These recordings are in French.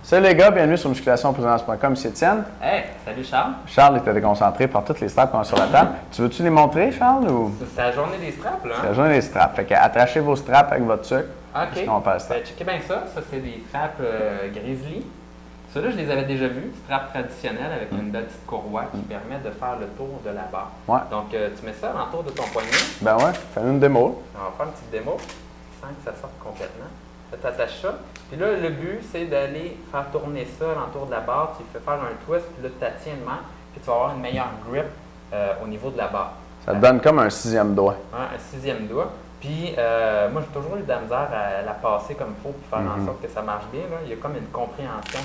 Salut les gars, bienvenue sur musculationprésidence.com, ici Étienne. Hey, salut Charles. Charles était déconcentré par toutes les straps qu'on a sur la table. Tu veux-tu les montrer, Charles? Ou... C'est la journée des straps, là. C'est la journée des straps. Fait que attachez vos straps avec votre sucre. OK. On passe ça. Checkez bien ça. Ça, c'est des straps Grizzly. Ceux-là, je les avais déjà vus. Straps traditionnels avec une belle petite courroie qui permet de faire le tour de la barre. Ouais. Donc, tu mets ça l'entour de ton poignet. Ben ouais, fais-nous une démo. On va faire une petite démo sans que ça sorte complètement. Tu attaches ça. Puis là, le but, c'est d'aller faire tourner ça l'entour de la barre. Tu fais faire un twist, puis là, tu la tiens de main, puis tu vas avoir une meilleure grip au niveau de la barre. Ça te donne comme un sixième doigt. Un sixième doigt. Puis, moi, j'ai toujours eu de la misère à la passer comme il faut pour faire en sorte que ça marche bien. Là. Il y a comme une compréhension.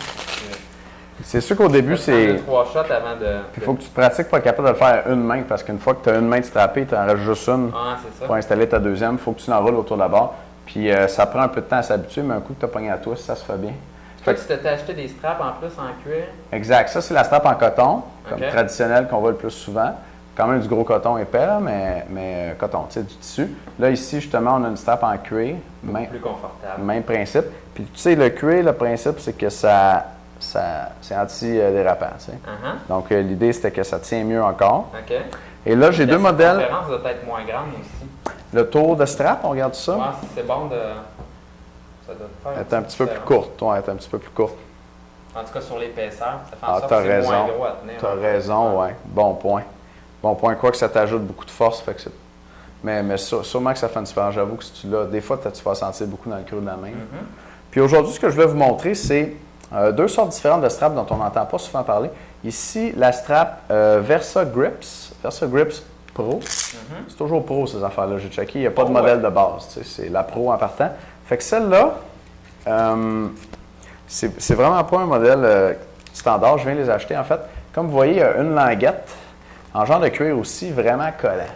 C'est sûr qu'au début, c'est. 3 shots avant de. Il faut que tu te pratiques pour être capable de le faire à une main, parce qu'une fois que tu as une main de strappée, tu en rajoutes juste une c'est ça. pour installer ta deuxième. Il faut que tu l'enroules autour de la barre. Puis ça prend un peu de temps à s'habituer, mais un coup que tu as pogné à toi, ça se fait bien. Fait que tu t'es acheté des straps en plus en cuir. Exact. Ça, c'est la strap en coton, comme OK. traditionnelle qu'on voit le plus souvent. Quand même du gros coton épais, là, mais coton, tu sais, du tissu. Là, ici, justement, on a une strap en cuir. Plus confortable. Même principe. Puis, tu sais, le cuir, le principe, c'est que c'est anti-dérapant, tu sais. Donc, l'idée, c'était que ça tient mieux encore. OK. Et là, j'ai deux modèles. La différence doit être moins grande aussi. Le tour de strap, on regarde ça. Ouais, c'est bon de. Ça doit faire. Elle est un petit peu plus courte. Ouais, elle est un petit peu plus courte. En tout cas, sur l'épaisseur, ça fait en sorte t'as que c'est raison. moins gros à tenir. T'as raison, ouais. Bon point. Bon point, quoi que ça t'ajoute beaucoup de force. Fait que mais sûrement que ça fait une différence. J'avoue que si tu l'as, des fois, tu vas sentir beaucoup dans le creux de la main. Puis aujourd'hui, ce que je voulais vous montrer, c'est deux sortes différentes de straps dont on n'entend pas souvent parler. Ici, la strap Versa Grips Pro. C'est toujours Pro, ces affaires-là. J'ai checké, il n'y a pas de modèle de base. Tu sais, c'est la Pro en partant. Fait que celle-là, c'est vraiment pas un modèle standard. Je viens les acheter, en fait. Comme vous voyez, il y a une languette en genre de cuir aussi, vraiment collant.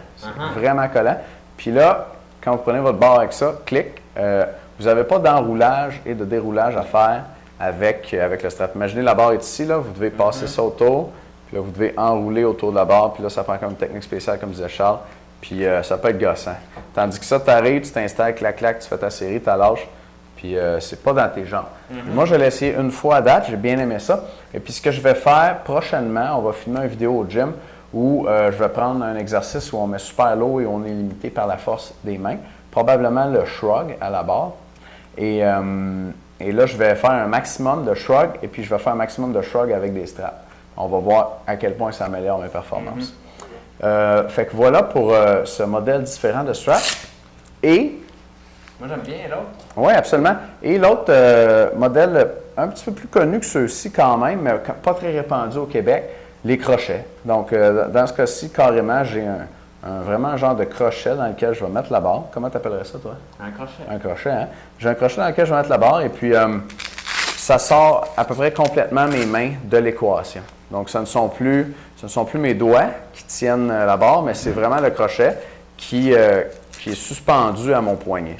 Vraiment collant. Puis là, quand vous prenez votre barre avec ça, clic, vous n'avez pas d'enroulage et de déroulage à faire avec le strap. Imaginez, la barre est ici, là, vous devez passer ça autour, puis là, vous devez enrouler autour de la barre, puis là, ça prend comme une technique spéciale, comme disait Charles, puis ça peut être gossant. Tandis que ça, tu arrives, tu t'installes, clac, tu fais ta série, tu lâches, puis c'est pas dans tes jambes. Moi, je l'ai essayé une fois à date, j'ai bien aimé ça. Et puis, ce que je vais faire prochainement, on va filmer une vidéo au gym où je vais prendre un exercice où on met super lourd et on est limité par la force des mains, probablement le shrug à la barre. Et là, je vais faire un maximum de shrug et puis je vais faire un maximum de shrug avec des straps. On va voir à quel point ça améliore mes performances. Fait que voilà pour ce modèle différent de strap. Et... Moi, j'aime bien l'autre. Oui, absolument. Et l'autre modèle, un petit peu plus connu que ceux-ci quand même, mais pas très répandu au Québec, les crochets. Donc, dans ce cas-ci, carrément, j'ai vraiment un genre de crochet dans lequel je vais mettre la barre. Comment tu appellerais ça, toi? Un crochet. Un crochet, hein? J'ai un crochet dans lequel je vais mettre la barre et puis ça sort à peu près complètement mes mains de l'équation. Donc, ce ne sont plus mes doigts qui tiennent la barre, mais c'est vraiment le crochet qui est suspendu à mon poignet.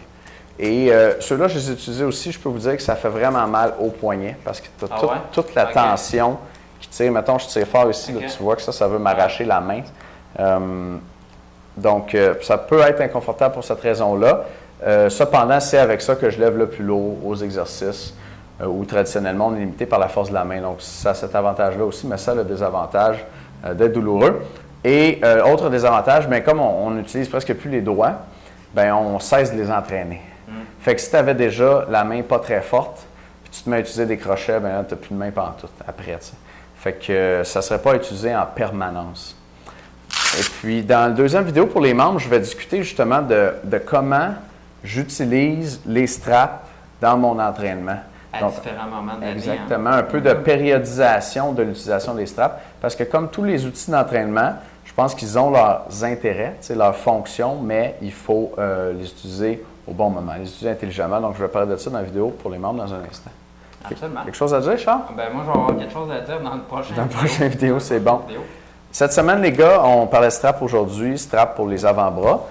Et ceux-là, je les ai utilisés aussi, je peux vous dire que ça fait vraiment mal au poignet parce que tu as toute la tension qui tire. Mettons, je tire fort ici, là, tu vois que ça veut m'arracher la main. Donc, ça peut être inconfortable pour cette raison-là. Cependant, c'est avec ça que je lève le plus lourd aux exercices où traditionnellement, on est limité par la force de la main. Donc, ça a cet avantage-là aussi, mais ça a le désavantage d'être douloureux. Et autre désavantage, bien, comme on n'utilise presque plus les doigts, bien, on cesse de les entraîner. Fait que si tu avais déjà la main pas très forte, puis tu te mets à utiliser des crochets, bien là, tu n'as plus de main pantoute après. T'sais. Fait que ça ne serait pas utilisé en permanence. Et puis, dans la deuxième vidéo pour les membres, je vais discuter justement de comment j'utilise les straps dans mon entraînement. À différents moments de l'année. Exactement. Un peu de périodisation de l'utilisation des straps. Parce que comme tous les outils d'entraînement, je pense qu'ils ont leurs intérêts, leurs fonctions, mais il faut les utiliser au bon moment, les utiliser intelligemment. Donc, je vais parler de ça dans la vidéo pour les membres dans un instant. Absolument. Quelque chose à dire, Charles? Ben, moi, je vais avoir quelque chose à dire dans le prochain Dans la prochaine vidéo, c'est bon. Cette semaine, les gars, on parlait strap aujourd'hui, strap pour les avant-bras.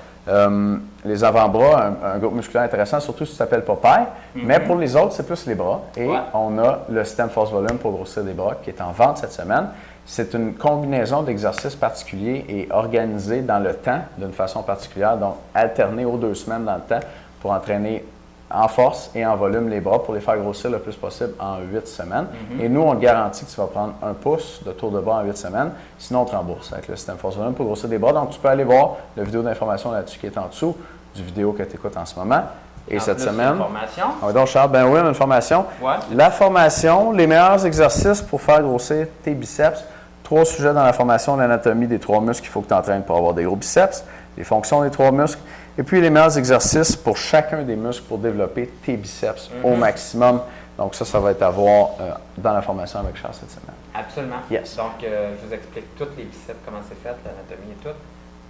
Les avant-bras, un groupe musculaire intéressant, surtout si tu t'appelles Popeye. Mais pour les autres, c'est plus les bras. Et on a le système Force Volume pour grossir des bras qui est en vente cette semaine. C'est une combinaison d'exercices particuliers et organisés dans le temps d'une façon particulière, donc alternés aux 2 semaines dans le temps pour entraîner en force et en volume les bras pour les faire grossir le plus possible en 8 semaines. Et nous, on te garantit que tu vas prendre 1 pouce de tour de bras en 8 semaines. Sinon, on te rembourse avec le système Force Volume pour grossir des bras. Donc, tu peux aller voir la vidéo d'information là-dessus qui est en dessous du vidéo que tu écoutes en ce moment. Et cette semaine. Formation. Donc, Charles, ben oui, on a une formation. Ouais. La formation, les meilleurs exercices pour faire grossir tes biceps. 3 sujets dans la formation, l'anatomie des 3 muscles qu'il faut que tu entraînes pour avoir des gros biceps, les fonctions des 3 muscles, et puis les meilleurs exercices pour chacun des muscles pour développer tes biceps au maximum. Donc ça va être à voir dans la formation avec Charles cette semaine. Absolument. Yes. Donc, je vous explique tous les biceps, comment c'est fait, l'anatomie et tout.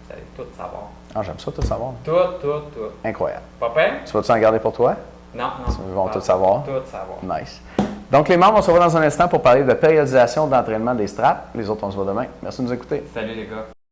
Vous allez tout savoir. Ah, j'aime ça, tout savoir. Tout. Incroyable. Pas peur? Tu vas-tu en garder pour toi? Non. Ils vont tout savoir? Tout savoir. Nice. Donc, les membres, on se revoit dans un instant pour parler de périodisation d'entraînement des straps. Les autres, on se voit demain. Merci de nous écouter. Salut les gars.